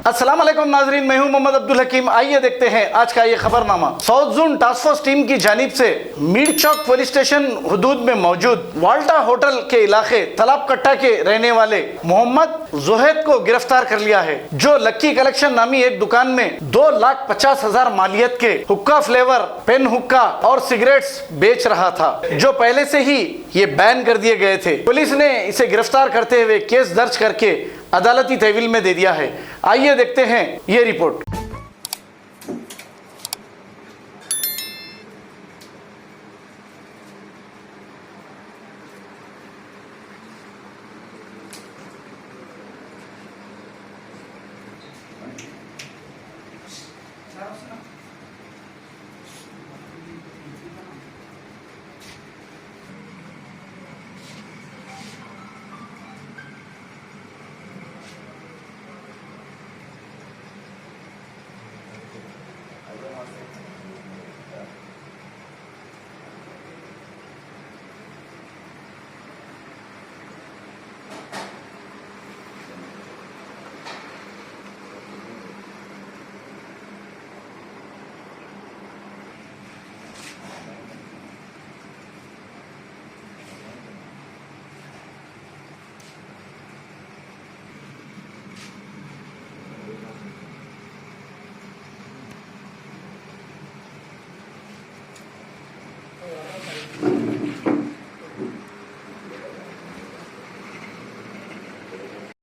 अस्सलाम वालेकुम नाजरीन, मैं हूं मोहम्मद अब्दुल हकीम। आइए देखते हैं आज का ये खबरनामा। South zone task force team की जानिब से मीर चौक पुलिस स्टेशन हुदूद में मौजूद वाल्टा होटल के इलाके तालाब कट्टा के रहने वाले मोहम्मद जोहेद को गिरफ्तार कर लिया है, जो लक्की कलेक्शन नामी एक दुकान में 2,50,000 मालियत के हुक्का फ्लेवर, पेन हुक्का और सिगरेट्स बेच रहा था, जो पहले से ही ये बैन कर दिए गए थे। पुलिस ने इसे गिरफ्तार करते हुए केस दर्ज करके अदालती तहवील में दे दिया है। आइए देखते हैं ये रिपोर्ट।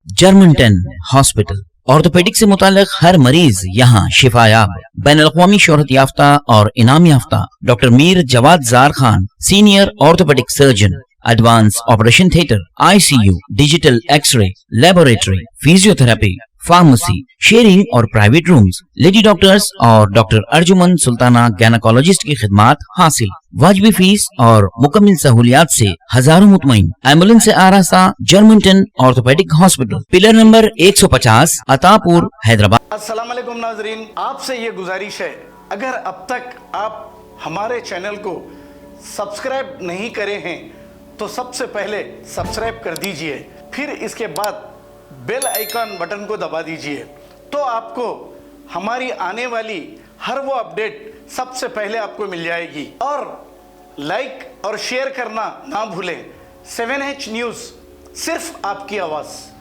जर्मनटन हॉस्पिटल ऑर्थोपेडिक से मुताल्लिक हर मरीज यहाँ शिफायाब। बैनुल-अक़वामी शोहरत याफ्ता और इनाम याफ्ता doctor Mir Jawad Zar Khan, senior orthopedic surgeon, advance operation theatre, ICU, digital x-ray, laboratory, physiotherapy, pharmacy, sharing और प्राइवेट रूम्स, लेडी डॉक्टर्स और डॉक्टर अर्जुमन सुल्ताना गैनकोलॉजिस्ट की खिदमात हासिल। वाजिबी फीस और मुकम्मल सहूलियात से हजारों मुतमईन। एम्बुलेंस से आरास्ता Germantown orthopedic hospital, pillar number 150, Attapur, Hyderabad. अस्सलाम वालेकुम नाजरीन, आपसे ये गुजारिश है, अगर अब तक आप हमारे चैनल को सब्सक्राइब नहीं करे हैं तो सबसे पहले सब्सक्राइब कर दीजिए, फिर इसके बाद बेल आइकन बटन को दबा दीजिए, तो आपको हमारी आने वाली हर वो अपडेट सबसे पहले आपको मिल जाएगी। और लाइक और शेयर करना ना भूलें। 7H न्यूज़, सिर्फ आपकी आवाज़।